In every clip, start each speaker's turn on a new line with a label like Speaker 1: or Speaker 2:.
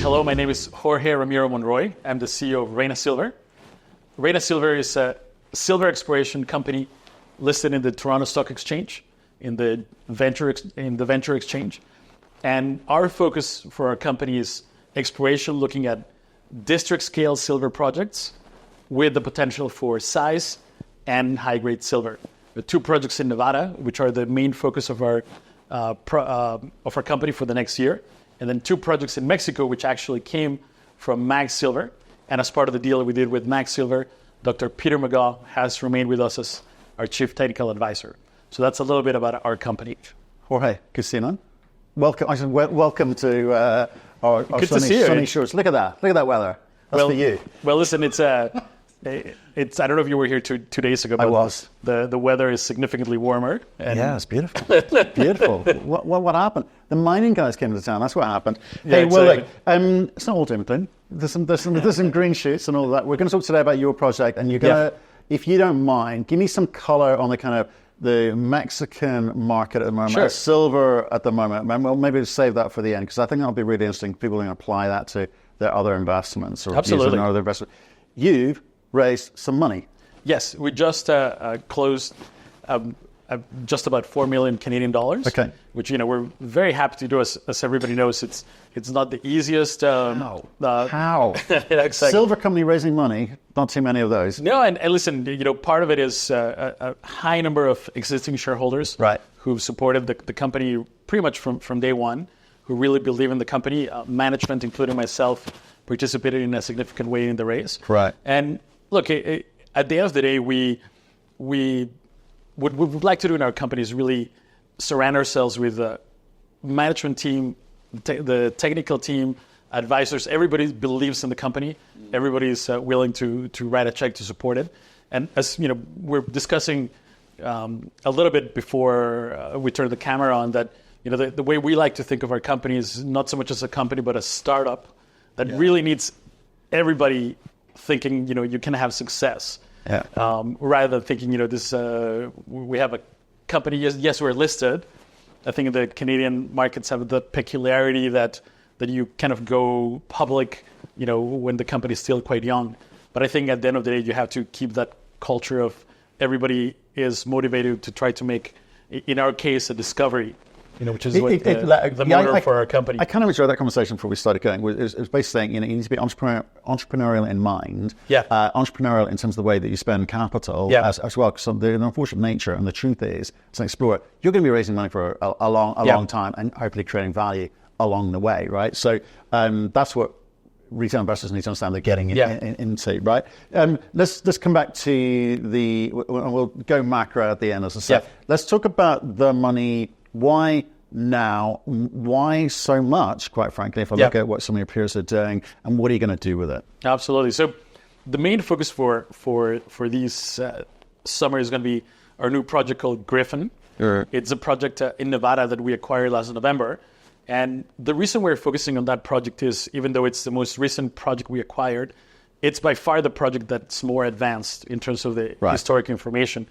Speaker 1: Hello, my name is Jorge Ramiro Monroy. I'm the CEO of Reyna Silver. Reyna Silver is a silver exploration company listed in the Toronto Stock Exchange, in the venture exchange. And our focus for our company is exploration, looking at district-scale silver projects with the potential for size and high-grade silver. The 2 projects in Nevada, which are the main focus of our company for the next year, and then 2 projects in Mexico, which actually came from Mag Silver. And as part of the deal we did with Mag Silver, Dr. Peter Megaw has remained with us as our chief technical advisor. So that's a little bit about our company.
Speaker 2: Jorge, good to see you, man. Welcome to our sunny shores. Look at that weather. That's for you.
Speaker 1: Well, listen, it's I don't know if you were here 2 days ago, but
Speaker 2: I was.
Speaker 1: The weather is significantly warmer. And
Speaker 2: yeah, it's beautiful. Beautiful. What happened? The mining guys came to town. That's what happened.
Speaker 1: Yeah,
Speaker 2: hey,
Speaker 1: exactly.
Speaker 2: Well, look, it's not all doom and gloom. There's some green shoots and all that. We're going to talk today about your project, and you're going to, if you don't mind, give me some color on the kind of the Mexican market at the moment,
Speaker 1: Sure.
Speaker 2: Silver at the moment. Well, maybe save that for the end, because I think that'll be really interesting. People are going to apply that to their other investments or
Speaker 1: Absolutely.
Speaker 2: other investments. You've raised some money.
Speaker 1: Yes, we just closed just about 4 million Canadian dollars.
Speaker 2: Okay.
Speaker 1: Which we're very happy to do. As everybody knows, it's not the easiest.
Speaker 2: How?
Speaker 1: Exactly.
Speaker 2: Silver company raising money, not too many of those.
Speaker 1: No, and listen, part of it is a high number of existing shareholders,
Speaker 2: right,
Speaker 1: who've supported the company pretty much from day one, who really believe in the company. Management, including myself, participated in a significant way in the raise.
Speaker 2: Right.
Speaker 1: And look, at the end of the day, what we would like to do in our company is really surround ourselves with the management team, the technical team, advisors. Everybody believes in the company. Everybody is willing to write a check to support it. And as we're discussing a little bit before we turn the camera on, that the way we like to think of our company is not so much as a company, but a startup that really needs everybody thinking you can have success.
Speaker 2: Yeah.
Speaker 1: Rather than thinking, we have a company, yes, we're listed. I think the Canadian markets have the peculiarity that you kind of go public, when the company is still quite young. But I think at the end of the day, you have to keep that culture of everybody is motivated to try to make, in our case, a discovery. Which is the motor for our company.
Speaker 2: I kind of enjoyed that conversation before we started going. It was basically saying, you need to be entrepreneurial in mind, entrepreneurial in terms of the way that you spend capital as well. Because the unfortunate nature and the truth is, as an explorer, you're going to be raising money for a long time and hopefully creating value along the way, right? So that's what retail investors need to understand they're getting into, right? Let's come back to we'll go macro at the end, as I said. Let's talk about the money. Why now? Why so much, quite frankly, if I look at what some of your peers are doing, and what are you going to do with it?
Speaker 1: Absolutely. So the main focus for these summer is going to be our new project called Griffin. It's a project in Nevada that we acquired last November. And the reason we're focusing on that project is, even though it's the most recent project we acquired, it's by far the project that's more advanced in terms of the historic information.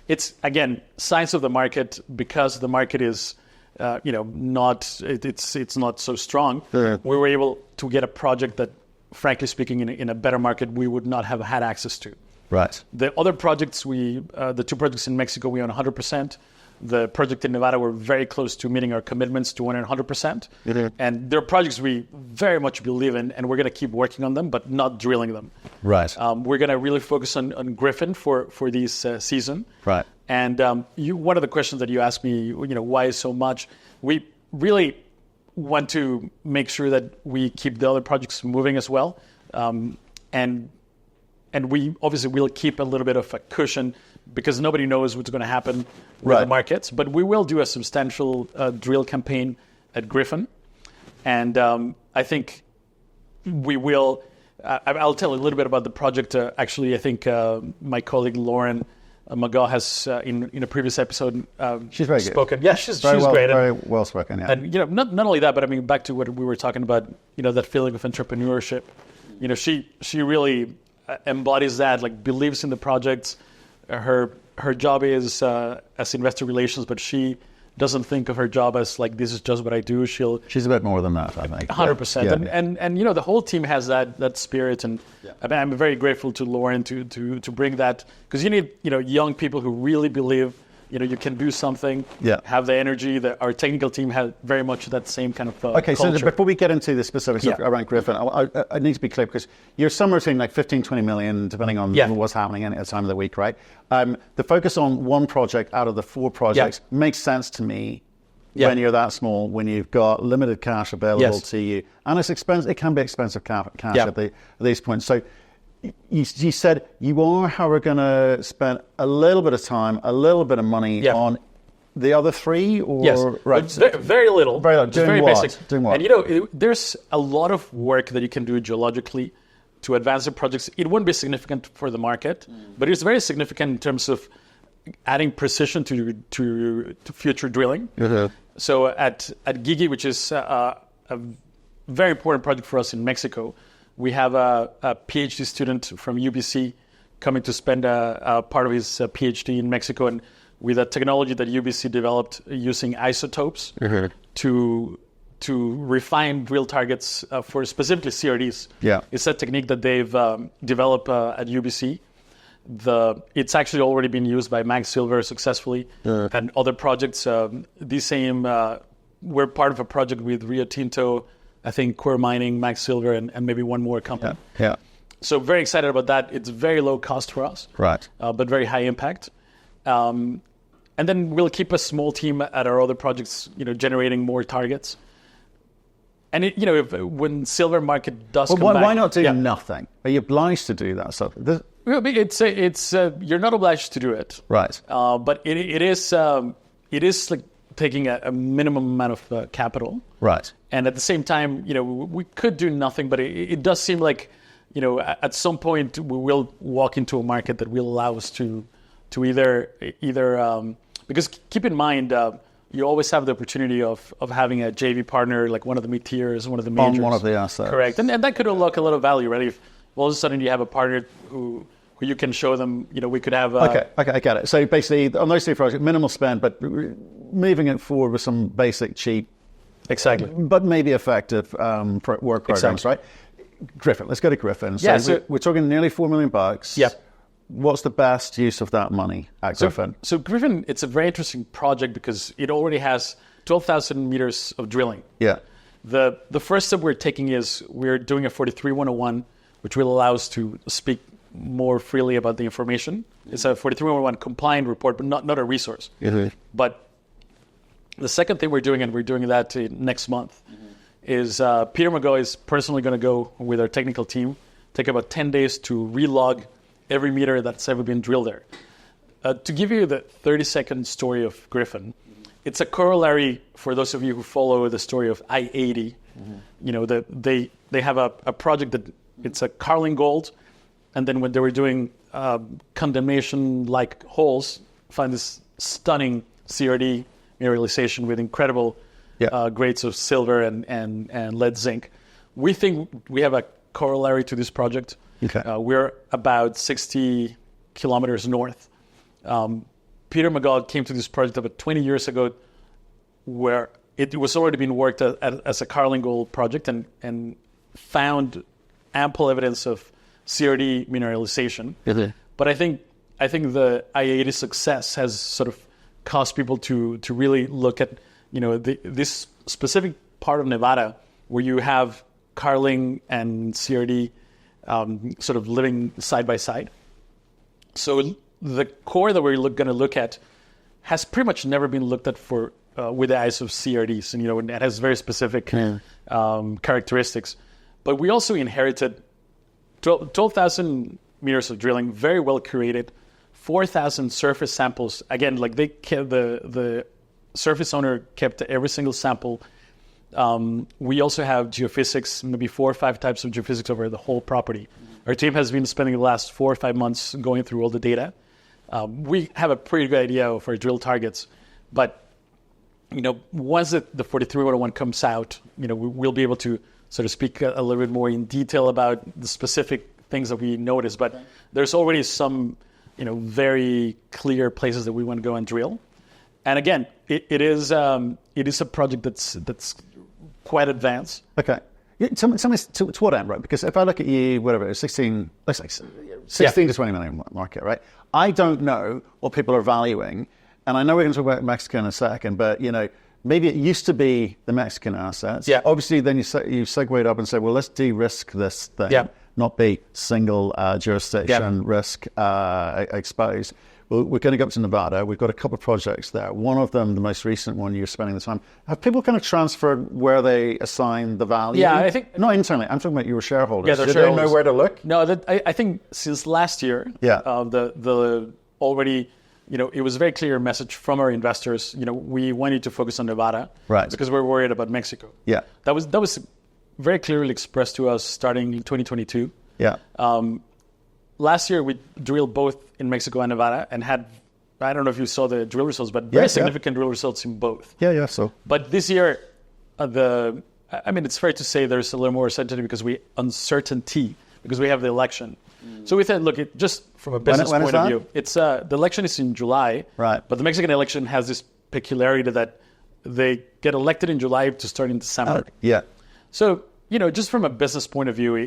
Speaker 1: It's, again, science of the market, because the market is, it's not so strong. We were able to get a project that, frankly speaking, in a better market, we would not have had access to.
Speaker 2: Right.
Speaker 1: The other projects, the 2 projects in Mexico, we own 100%. The project in Nevada, we're very close to meeting our commitments to 100%. And there are projects we very much believe in, and we're going to keep working on them, but not drilling them.
Speaker 2: Right.
Speaker 1: We're going to really focus on Griffin for this season.
Speaker 2: Right.
Speaker 1: And one of the questions that you asked me, why so much? We really want to make sure that we keep the other projects moving as well. And we obviously will keep a little bit of a cushion, because nobody knows what's going to happen with the markets. But we will do a substantial drill campaign at Griffin. And I think we will. I'll tell a little bit about the project. Actually, I think my colleague Lauren Megaw has, in a previous episode,
Speaker 2: she's very
Speaker 1: spoken.
Speaker 2: Good.
Speaker 1: Yeah, she's great.
Speaker 2: Very well spoken, yeah.
Speaker 1: And not only that, but I mean, back to what we were talking about, that feeling of entrepreneurship. She really embodies that, like, believes in the projects. Her job is as investor relations, but she doesn't think of her job as like, this is just what I do.
Speaker 2: She's a bit more than that, I think.
Speaker 1: 100%. Yeah. And you know, the whole team has that spirit, and I'm very grateful to Lauren to bring that, because you need, you know, young people who really believe, you know, you can do something, have the energy. Our technical team has very much that same kind of
Speaker 2: okay,
Speaker 1: culture.
Speaker 2: So before we get into the specifics around Griffin, I need to be clear, because you're somewhere between like 15, 20 million, depending on what's happening at the time of the week, right? The focus on one project out of the 4 projects makes sense to me when you're that small, when you've got limited cash available to you. And it's expensive. It can be expensive cash at these points. So you said you are, however, going to spend a little bit of time, a little bit of money on the other 3, or
Speaker 1: right? Very little.
Speaker 2: Very little. Doing what?
Speaker 1: Basic.
Speaker 2: Doing what?
Speaker 1: And you know, there's a lot of work that you can do geologically to advance the projects. It wouldn't be significant for the market, but it's very significant in terms of adding precision to future drilling. So at Gigi, which is a very important project for us in Mexico, we have a PhD student from UBC coming to spend a part of his PhD in Mexico, and with a technology that UBC developed using isotopes to refine drill targets for specifically CRDs. It's a technique that they've developed at UBC. It's actually already been used by Mag Silver successfully and other projects. We're part of a project with Rio Tinto, I think Core Mining, Mag Silver, and maybe one more company. So very excited about that. It's very low cost for us, but very high impact. And then we'll keep a small team at our other projects, you know, generating more targets. And you know, when silver market does come back,
Speaker 2: why not do nothing? Are you obliged to do that stuff?
Speaker 1: It's you're not obliged to do it,
Speaker 2: right?
Speaker 1: But it is like taking a minimum amount of capital,
Speaker 2: right?
Speaker 1: And at the same time, you know, we could do nothing, but it does seem like, you know, at some point we will walk into a market that will allow us to either because keep in mind, you always have the opportunity of having a JV partner, like one of the mid-tiers, one of the majors.
Speaker 2: On one of the assets.
Speaker 1: Correct. And that could unlock a lot of value, right? If all of a sudden you have a partner who you can show them, you know, we could have...
Speaker 2: Okay, I get it. So basically, on those 2 projects, minimal spend, but moving it forward with some basic, cheap...
Speaker 1: Exactly.
Speaker 2: But maybe effective work programs, right? Griffin, let's go to Griffin. So we're talking nearly $4 million. What's the best use of that money at Griffin?
Speaker 1: So Griffin, it's a very interesting project because it already has 12,000 meters of drilling. The first step we're taking is we're doing a 43-101, which will allow us to speak more freely about the information. It's a 43-101 compliant report, but not a resource. But the second thing we're doing, and we're doing that next month, is Peter Megaw is personally going to go with our technical team, take about 10 days to relog every meter that's ever been drilled there. To give you the 30-second story of Griffin, it's a corollary for those of you who follow the story of I-80. You know, they have a project that it's a Carlin gold, and then when they were doing condemnation-like holes, find this stunning CRD mineralization with incredible grades of silver and lead zinc. We think we have a corollary to this project. We're about 60 kilometers north. Peter Megaw came to this project about 20 years ago, where it was already being worked as a Carlin gold project, and found ample evidence of CRD mineralization. But I think the I-80 success has sort of caused people to really look at, you know, this specific part of Nevada where you have Carlin and CRD sort of living side by side. So the core that we're going to look at has pretty much never been looked at for with the eyes of CRDs, and you know, it has very specific characteristics. But we also inherited 12,000 meters of drilling, very well curated, 4,000 surface samples. Again, like they kept the surface owner kept every single sample. We also have geophysics, maybe 4 or 5 types of geophysics over the whole property. Our team has been spending the last 4 or 5 months going through all the data. We have a pretty good idea of our drill targets, but you know, once the 43-101 comes out, you know, we'll be able to sort of speak a little bit more in detail about the specific things that we noticed. But there's already some, you know, very clear places that we want to go and drill. And again, it is a project that's quite advanced.
Speaker 2: Okay. Tell me to what end, right? Because if I look at you, whatever, 16 to 20 million market, right? I don't know what people are valuing, and I know we're going to talk about Mexico in a second, but maybe it used to be the Mexican assets.
Speaker 1: Yeah.
Speaker 2: Obviously, then you segued up and said, well, let's de-risk this thing, not be single jurisdiction risk exposed. Well, we're going to go up to Nevada. We've got a couple of projects there. One of them, the most recent one, you're spending the time. Have people kind of transferred where they assign the value?
Speaker 1: Yeah, I think...
Speaker 2: Not internally. I'm talking about your shareholders.
Speaker 1: Yeah,
Speaker 2: Did they know where to look?
Speaker 1: No, I think since last year, the already, it was a very clear message from our investors. We wanted to focus on Nevada,
Speaker 2: right?
Speaker 1: Because we're worried about Mexico.
Speaker 2: Yeah,
Speaker 1: that was very clearly expressed to us starting in 2022.
Speaker 2: Yeah.
Speaker 1: Last year, we drilled both in Mexico and Nevada and had, I don't know if you saw the drill results, but very significant drill results in both.
Speaker 2: Yeah, so.
Speaker 1: But this year, it's fair to say there's a little more uncertainty because we have the election. So we thought, look, just from a business point of view, it's the election is in July,
Speaker 2: right?
Speaker 1: But the Mexican election has this peculiarity that they get elected in July to start in December.
Speaker 2: Yeah.
Speaker 1: So, just from a business point of view,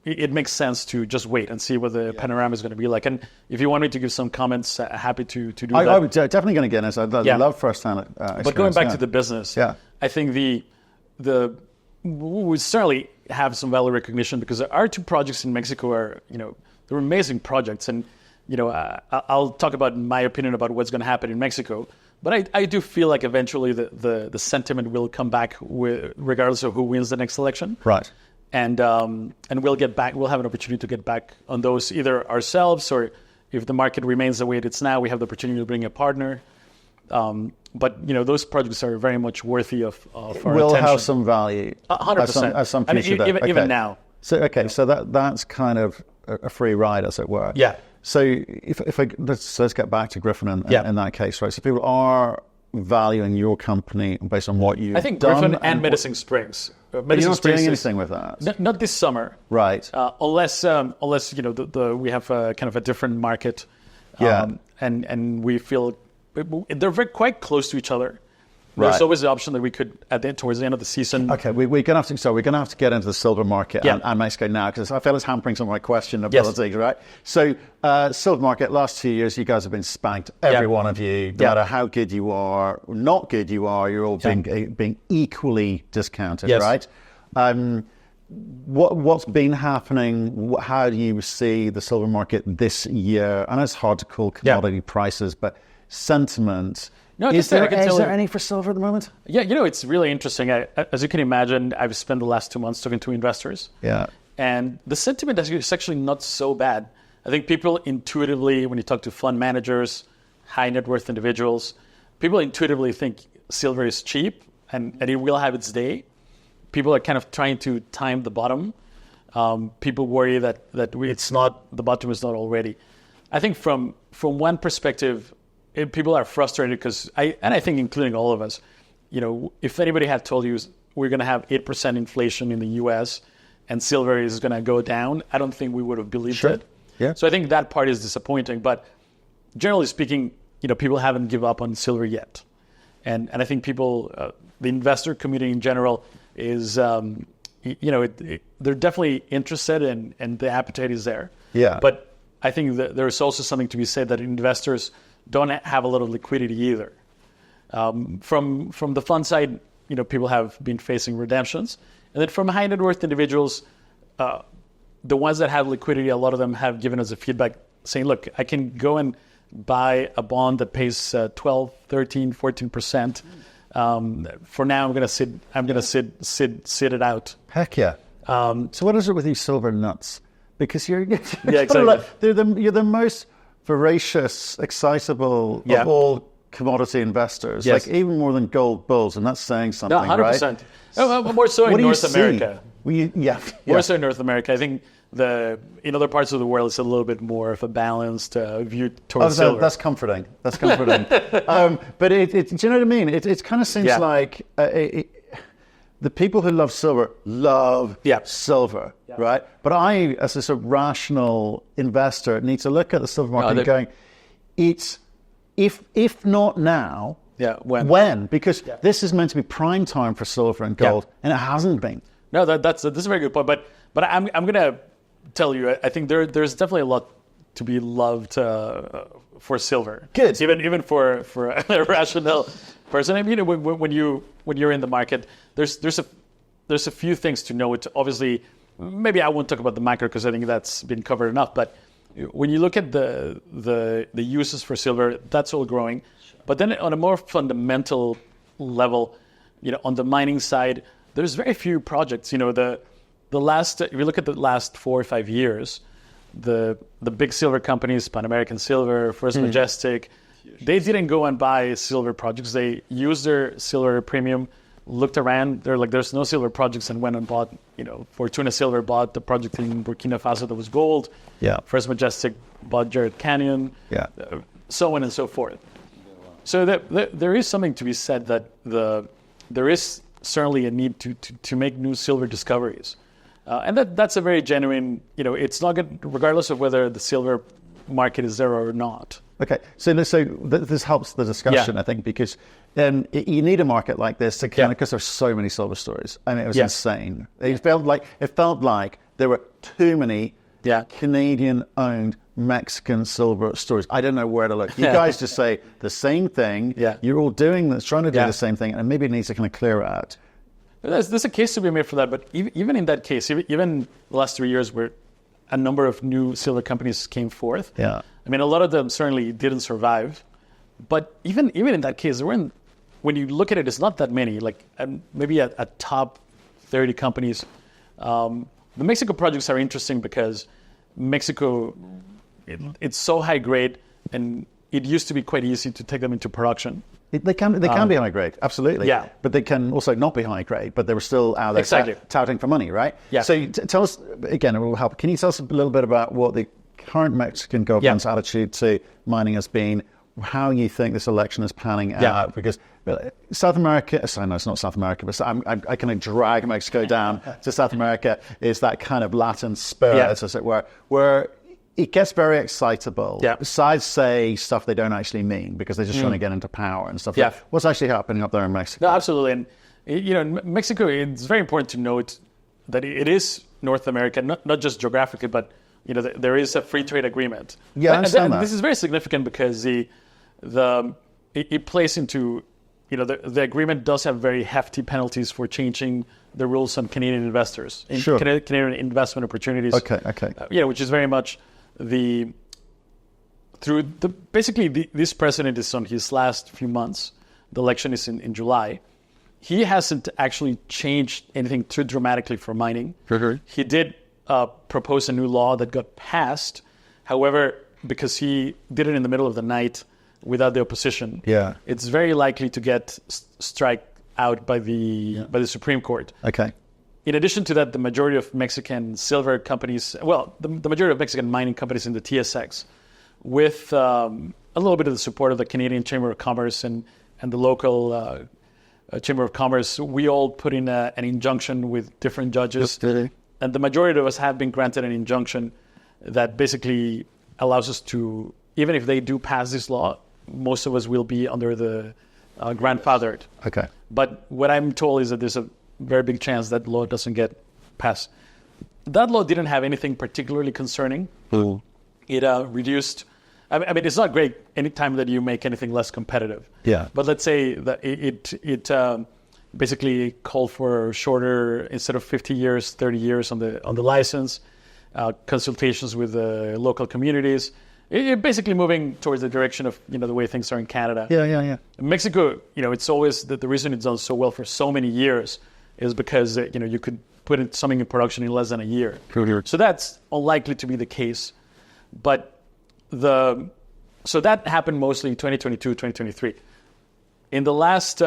Speaker 1: it makes sense to just wait and see what the panorama is going to be like. And if you want me to give some comments, happy to do that.
Speaker 2: I would definitely going to get into it. I love first-hand experience.
Speaker 1: But going back to the business, I think we certainly have some value recognition because our two projects in Mexico are, they're amazing projects. And, I'll talk about my opinion about what's going to happen in Mexico. But I do feel like eventually the sentiment will come back regardless of who wins the next election.
Speaker 2: Right.
Speaker 1: And we'll get back. We'll have an opportunity to get back on those either ourselves or if the market remains the way it is now, we have the opportunity to bring a partner. But those projects are very much worthy of our attention.
Speaker 2: Will have some value.
Speaker 1: 100%.
Speaker 2: At some future
Speaker 1: even now.
Speaker 2: So so that's kind of a free ride, as it were.
Speaker 1: Yeah.
Speaker 2: So let's get back to Griffin in that case, right? So people are valuing your company based on what you've done.
Speaker 1: I think Griffin and Medicine Springs.
Speaker 2: But you're not doing anything with that.
Speaker 1: Not this summer,
Speaker 2: right?
Speaker 1: Unless we have kind of a different market, and we feel they're quite close to each other. Right. There's always the option that we could towards the end of the season.
Speaker 2: Okay, we're going to have to get into the silver market and Mexico now because I feel it's hampering some of my question abilities, right? So silver market, last 2 years, you guys have been spanked, every one of you, no matter how good you are, or not good you are, you're all being equally discounted, right? What's been happening? How do you see the silver market this year? I know it's hard to call commodity prices, but sentiment.
Speaker 1: No,
Speaker 2: is there any for silver at the moment?
Speaker 1: Yeah, it's really interesting. As you can imagine, I've spent the last 2 months talking to investors.
Speaker 2: Yeah.
Speaker 1: And the sentiment is actually not so bad. I think people intuitively, when you talk to fund managers, high net worth individuals, people intuitively think silver is cheap and it will have its day. People are kind of trying to time the bottom. People worry that it's not, the bottom is not already. I think from one perspective, people are frustrated because I think including all of us, if anybody had told you we're going to have 8% inflation in the U.S. and silver is going to go down, I don't think we would have believed it.
Speaker 2: Yeah.
Speaker 1: So I think that part is disappointing. But generally speaking, people haven't given up on silver yet, and I think people, the investor community in general, is they're definitely interested and the appetite is there.
Speaker 2: Yeah.
Speaker 1: But I think that there's also something to be said that investors don't have a lot of liquidity either. From the fund side, people have been facing redemptions. And then from high net worth individuals, the ones that have liquidity, a lot of them have given us a feedback saying, look, I can go and buy a bond that pays 12, 13, 14%. For now, I'm going to sit it out.
Speaker 2: Heck yeah. So what is it with these silver nuts? Because you're
Speaker 1: exactly.
Speaker 2: You're the most voracious, excitable of all commodity investors, like even more than gold bulls, and that's saying something,
Speaker 1: 100%.
Speaker 2: Right?
Speaker 1: More so in North America.
Speaker 2: More
Speaker 1: so in North America. I think in other parts of the world, it's a little bit more of a balanced view towards silver.
Speaker 2: That's comforting. That's comforting. But do you know what I mean? It kind of seems like the people who love silver love silver, right? But I, as a sort of rational investor, need to look at the silver market and going, it's if not now, when? Because this is meant to be prime time for silver and gold, and it hasn't been.
Speaker 1: No, this is a very good point. But I'm going to tell you, I think there's definitely a lot to be loved for silver.
Speaker 2: Good.
Speaker 1: Even for a rational person. I mean, when you're in the market, there's a few things to know. Obviously, maybe I won't talk about the macro because I think that's been covered enough. But when you look at the uses for silver, that's all growing. But then on a more fundamental level, on the mining side, there's very few projects. The last, if you look at the last 4 or 5 years, the big silver companies, Pan American Silver, First Majestic, they didn't go and buy silver projects. They used their silver premium, looked around. They're like, there's no silver projects, and went and bought. Fortuna Silver bought the project in Burkina Faso that was gold.
Speaker 2: Yeah.
Speaker 1: First Majestic bought Jarrett Canyon.
Speaker 2: Yeah.
Speaker 1: So on and so forth. So there is something to be said that there is certainly a need to make new silver discoveries. And that's a very genuine, it's not good, regardless of whether the silver market is there or not.
Speaker 2: Okay, so this helps the discussion, I think, because you need a market like this to because there's so many silver stories. I mean, it was insane. It felt like there were too many Canadian-owned Mexican silver stories. I don't know where to look. You guys just say the same thing. Yeah. You're all trying to do the same thing, and maybe it needs to kind of clear out.
Speaker 1: There's a case to be made for that, but even in that case, even the last 3 years where a number of new silver companies came forth, I mean, a lot of them certainly didn't survive, but even in that case, there weren't, when you look at it, it's not that many, like maybe a top 30 companies. The Mexico projects are interesting because Mexico, it's so high grade, and it used to be quite easy to take them into production.
Speaker 2: They can be high grade, absolutely. Yeah. But they can also not be high grade, but they were still out there touting for money, right? Yeah. So tell us, again, it will help. Can you tell us a little bit about what the current Mexican government's attitude to mining has been, how you think this election is panning out? Because South America, sorry, no, it's not South America, but I kind of drag Mexico down to South America, is that kind of Latin spirit, as it were, where it gets very excitable. Yeah. Besides, say, stuff they don't actually mean because they're just trying to get into power and stuff. Yeah. What's actually happening up there in Mexico?
Speaker 1: No, absolutely. And, in Mexico, it's very important to note that it is North America, not just geographically, but, there is a free trade agreement.
Speaker 2: Yeah, I understand that.
Speaker 1: This is very significant because it plays into, the agreement does have very hefty penalties for changing the rules on Canadian investors. Canadian investment opportunities.
Speaker 2: Okay.
Speaker 1: Which is very much basically this president is on his last few months. The election is in July. He hasn't actually changed anything too dramatically for mining.
Speaker 2: Sure.
Speaker 1: He did propose a new law that got passed. However, because he did it in the middle of the night without the opposition, it's very likely to get strike out by the Supreme Court.
Speaker 2: Okay.
Speaker 1: In addition to that, the majority of Mexican silver companies, the majority of Mexican mining companies in the TSX, with a little bit of the support of the Canadian Chamber of Commerce and the local Chamber of Commerce, we all put in an injunction with different judges. And the majority of us have been granted an injunction that basically allows us to, even if they do pass this law, most of us will be under the grandfathered.
Speaker 2: Okay.
Speaker 1: But what I'm told is that there's a very big chance that law doesn't get passed. That law didn't have anything particularly concerning. It reduced, I mean, it's not great any time that you make anything less competitive.
Speaker 2: Yeah.
Speaker 1: But let's say that it basically called for shorter, instead of 50 years, 30 years on the license, consultations with the local communities. It basically moving towards the direction of, the way things are in Canada.
Speaker 2: Yeah.
Speaker 1: In Mexico, it's always the reason it's done so well for so many years is because, you could put something in production in less than a year. So that's unlikely to be the case. But so that happened mostly in 2022, 2023. In the last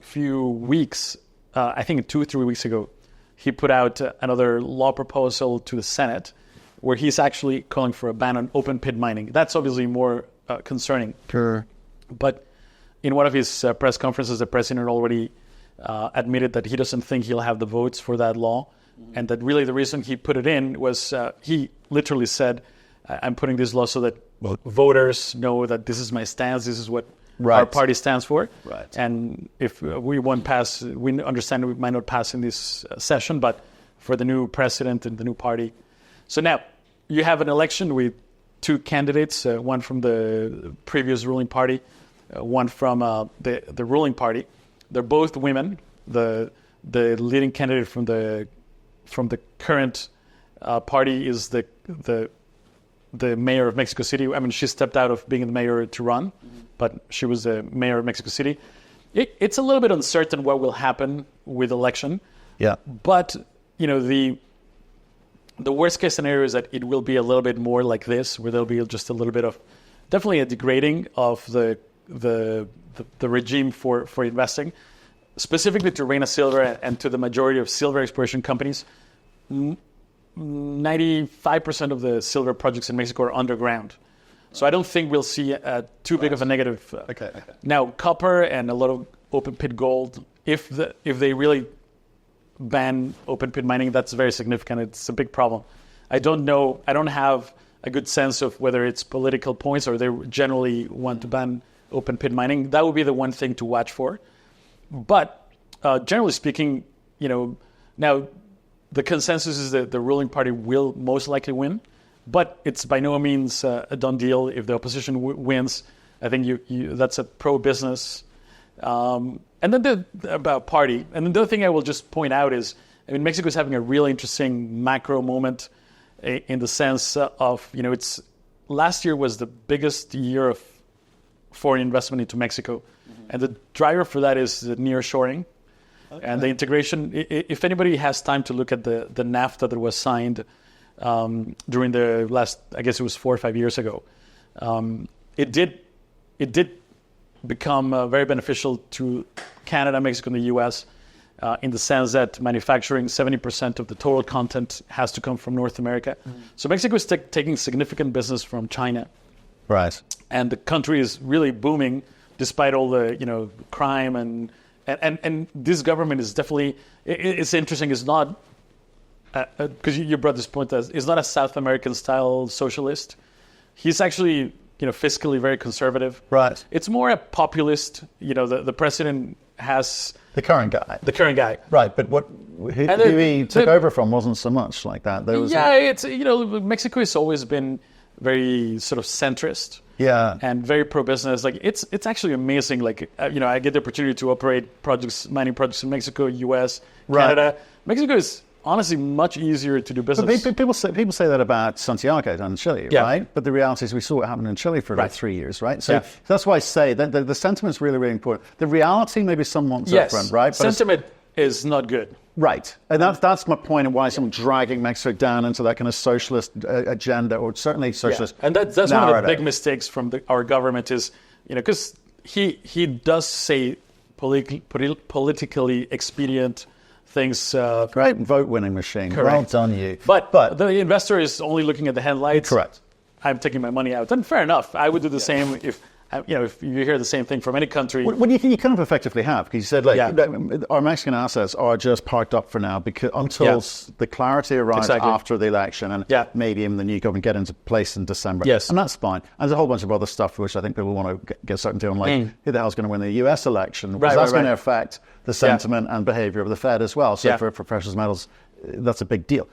Speaker 1: few weeks, I think 2 or 3 weeks ago, he put out another law proposal to the Senate where he's actually calling for a ban on open pit mining. That's obviously more concerning.
Speaker 2: Sure.
Speaker 1: But in one of his press conferences, the president already admitted that he doesn't think he'll have the votes for that law, and that really the reason he put it in was he literally said I'm putting this law so that voters know that this is my stance. This is what our party stands for.
Speaker 2: Right.
Speaker 1: And if we won't pass, we understand we might not pass in this session, but for the new president and the new party. So now you have an election with two candidates, one from the previous ruling party, one from the ruling party. They're both women. The leading candidate from the current party is the mayor of Mexico City. I mean, she stepped out of being the mayor to run, but she was the mayor of Mexico City. It's a little bit uncertain what will happen with the election.
Speaker 2: Yeah.
Speaker 1: But the worst case scenario is that it will be a little bit more like this, where there'll be just a little bit of definitely a degrading of the regime for investing, specifically to Reyna Silver and to the majority of silver exploration companies. 95% of the silver projects in Mexico are underground. So I don't think we'll see too big of a negative.
Speaker 2: Okay.
Speaker 1: Now, copper and a lot of open pit gold, if they really ban open pit mining, that's very significant. It's a big problem. I don't know. I don't have a good sense of whether it's political points or they generally want to ban open pit mining. That would be the one thing to watch for. But generally speaking, now the consensus is that the ruling party will most likely win, but it's by no means a done deal. If the opposition wins, I think that's a pro-business. And then about party. And then the other thing I will just point out is, Mexico is having a really interesting macro moment in the sense of, it's last year was the biggest year of foreign investment into Mexico. Mm-hmm. And the driver for that is the nearshoring and the integration. If anybody has time to look at the NAFTA that was signed during the last, I guess it was 4 or 5 years ago, it did become very beneficial to Canada, Mexico, and the U.S. In the sense that manufacturing, 70% of the total content has to come from North America. Mm-hmm. So Mexico is taking significant business from China.
Speaker 2: Right. And
Speaker 1: the country is really booming despite all the, crime and this government is definitely, it's interesting. It's not, because you brought this point, that it's not a South American style socialist. He's actually, fiscally very conservative.
Speaker 2: Right.
Speaker 1: It's more a populist. The president has
Speaker 2: the current guy. Right, but who he took over from wasn't so much like that.
Speaker 1: It's Mexico has always been very sort of centrist.
Speaker 2: Yeah.
Speaker 1: And very pro-business. Like it's actually amazing. Like I get the opportunity to operate mining projects in Mexico, U.S., Canada. Mexico is honestly much easier to do business.
Speaker 2: But people say that about Santiago and Chile, right? But the reality is we saw what happened in Chile for about 3 years, right? So that's why I say that the sentiment is really, really important. The reality may be somewhat different, right? But
Speaker 1: sentiment is not good.
Speaker 2: Right. And that's my point of why I'm dragging Mexico down into that kind of socialist agenda, or certainly socialist
Speaker 1: And that's narrative. One of the big mistakes from our government is, because he does say politically expedient things.
Speaker 2: Great vote-winning machine.
Speaker 1: Correct.
Speaker 2: Well done, you.
Speaker 1: But the investor is only looking at the headlights.
Speaker 2: Correct.
Speaker 1: I'm taking my money out. And fair enough. I would do the same if you hear the same thing from any country.
Speaker 2: Well, you kind of effectively have, because you said, our Mexican assets are just parked up for now until the clarity arrives after the election, and maybe even the new government get into place in December.
Speaker 1: Yes.
Speaker 2: And that's fine. And there's a whole bunch of other stuff which I think people want to get certainty on, like who the hell's going to win the U.S. election? Because that's going to affect the sentiment and behavior of the Fed as well. So for precious metals, that's a big deal.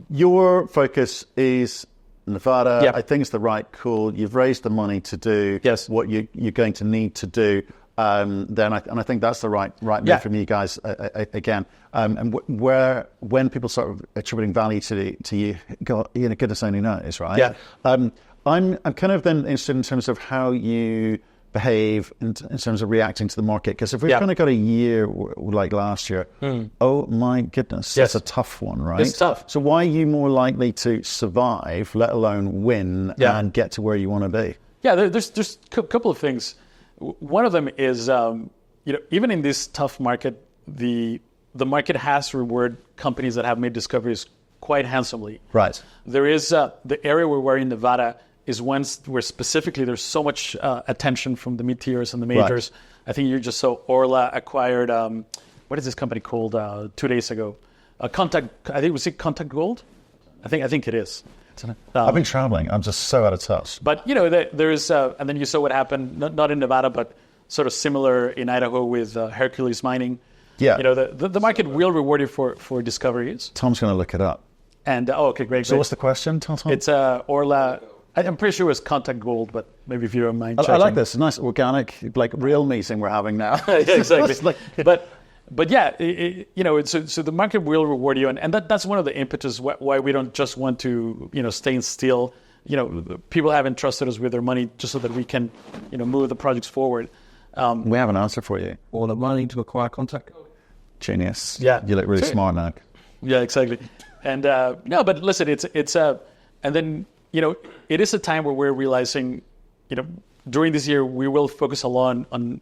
Speaker 2: Your focus is Nevada. I think it's the right call. You've raised the money to do what you're going to need to do. I think that's the right move from you guys again. And when people start attributing value to you, goodness only knows, right?
Speaker 1: Yeah.
Speaker 2: I'm kind of then interested in terms of how you behave in terms of reacting to the market, because if we've kind of got a year like last year, oh my goodness, that's a tough one, right?
Speaker 1: It's tough.
Speaker 2: So why are you more likely to survive, let alone win, and get to where you want to be?
Speaker 1: Yeah, there's a couple of things. One of them is, even in this tough market, the market has rewarded companies that have made discoveries quite handsomely.
Speaker 2: Right.
Speaker 1: There is the area where we're in Nevada is one where specifically there's so much attention from the mid-tiers and the majors. Right. I think you just saw Orla acquired, what is this company called 2 days ago? I think it was Contact Gold? I think it is.
Speaker 2: I've been traveling. I'm just so out of touch.
Speaker 1: But, there's, and then you saw what happened, not in Nevada, but sort of similar in Idaho with Hercules mining.
Speaker 2: Yeah.
Speaker 1: The market will reward you for discoveries.
Speaker 2: Tom's going to look it up.
Speaker 1: And, okay, great.
Speaker 2: So what's the question, Tom?
Speaker 1: It's Orla. I'm pretty sure it was contact gold, but maybe if you don't mind checking.
Speaker 2: I like this. A nice organic, real meeting we're having now.
Speaker 1: Yeah, exactly. But yeah, so the market will reward you, and that's one of the impetus why we don't just want to stay still. People haven't trusted us with their money just so that we can move the projects forward.
Speaker 2: We have an answer for you.
Speaker 3: All the money to acquire contact.
Speaker 2: Genius.
Speaker 1: Yeah,
Speaker 2: you look really smart now.
Speaker 1: Yeah, exactly. And no, but listen, it's and then it is a time where we're realizing, during this year we will focus a lot on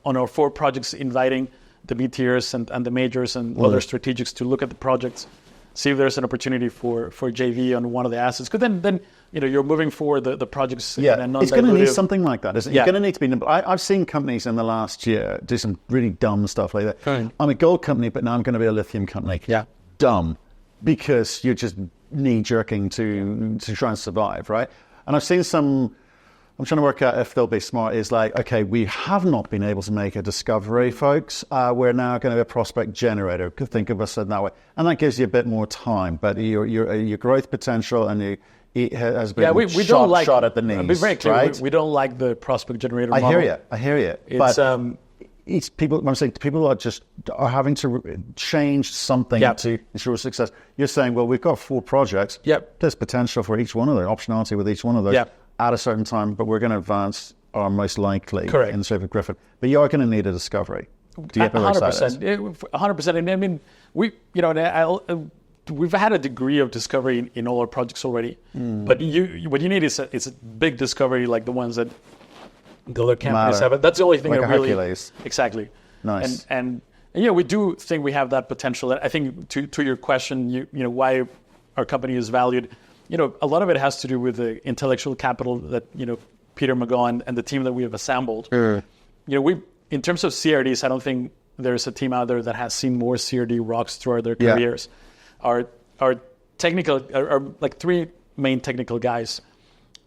Speaker 1: our 4 projects, inviting the mid-tiers and the majors and other strategics to look at the projects, see if there's an opportunity for JV on one of the assets. Because then you're moving forward the projects.
Speaker 2: Yeah, it's going to need something like that, isn't it?
Speaker 1: Yeah.
Speaker 2: You're going to need to be nimble. I've seen companies in the last year do some really dumb stuff like that.
Speaker 1: Right.
Speaker 2: I'm a gold company, but now I'm going to be a lithium company.
Speaker 1: Yeah.
Speaker 2: Dumb. Because you're just knee-jerking to try and survive, right? And I've seen some... I'm trying to work out if they'll be smart. Is like, okay, we have not been able to make a discovery, folks. We're now going to be a prospect generator. Could think of us in that way, and that gives you a bit more time. But your growth potential and it has been
Speaker 1: we don't like,
Speaker 2: shot at the knees.
Speaker 1: Be very clear,
Speaker 2: right?
Speaker 1: we don't like the prospect generator model.
Speaker 2: I hear you.
Speaker 1: It's
Speaker 2: it's people. I'm saying people are having to change something to ensure success. You're saying, well, we've got 4 projects.
Speaker 1: Yep.
Speaker 2: There's potential for each one of them, optionality with each one of those.
Speaker 1: Yep.
Speaker 2: At a certain time, but we're going to advance our most likely
Speaker 1: Correct.
Speaker 2: in the shape of Griffin. But you are going to need a discovery. Do you get
Speaker 1: 100%. 100%. And I mean, we've had a degree of discovery in all our projects already. But what you need is a big discovery like the ones that the other companies have. That's the only thing
Speaker 2: like
Speaker 1: that
Speaker 2: a
Speaker 1: really
Speaker 2: Hercules.
Speaker 1: Exactly.
Speaker 2: Nice.
Speaker 1: And we do think we have that potential. I think to your question, why our company is valued. A lot of it has to do with the intellectual capital that, Peter Megaw and the team that we have assembled. We, in terms of CRDs, I don't think there's a team out there that has seen more CRD rocks throughout their careers. Our technical, our like 3 main technical guys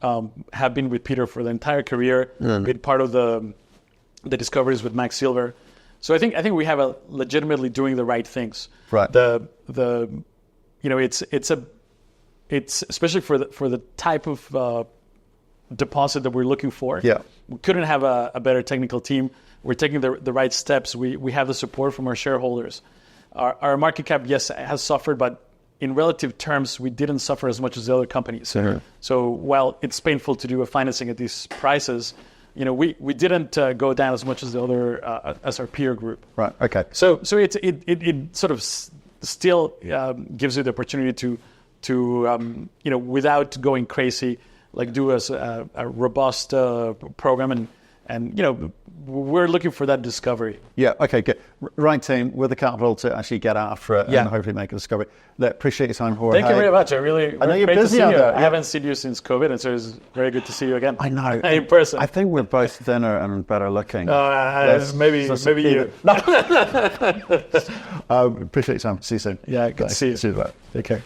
Speaker 1: have been with Peter for the entire career, been part of the discoveries with Max Silver. So I think we have a legitimately doing the right things.
Speaker 2: Right.
Speaker 1: It's especially for the type of deposit that we're looking for.
Speaker 2: Yeah.
Speaker 1: We couldn't have a better technical team. We're taking the right steps. We have the support from our shareholders. Our market cap, yes, has suffered, but in relative terms, we didn't suffer as much as the other companies.
Speaker 2: Sure.
Speaker 1: So while it's painful to do a financing at these prices, we didn't go down as much as the other as our peer group.
Speaker 2: Right. Okay.
Speaker 1: So it sort of still gives you the opportunity to without going crazy, like do a robust program and we're looking for that discovery.
Speaker 2: Yeah, okay, good. Right team with the capital to actually get after it and hopefully make a discovery. Appreciate your time, Jorge.
Speaker 1: Thank you very much. I know
Speaker 2: you're
Speaker 1: great
Speaker 2: busy
Speaker 1: to see
Speaker 2: out
Speaker 1: you.
Speaker 2: there.
Speaker 1: I haven't seen you since COVID, and so it's very good to see you again.
Speaker 2: I know.
Speaker 1: In person.
Speaker 2: I think we're both thinner and better looking.
Speaker 1: Maybe you.
Speaker 2: Appreciate your time. See you soon.
Speaker 1: Yeah, good to see you.
Speaker 2: See you later.
Speaker 1: Take care.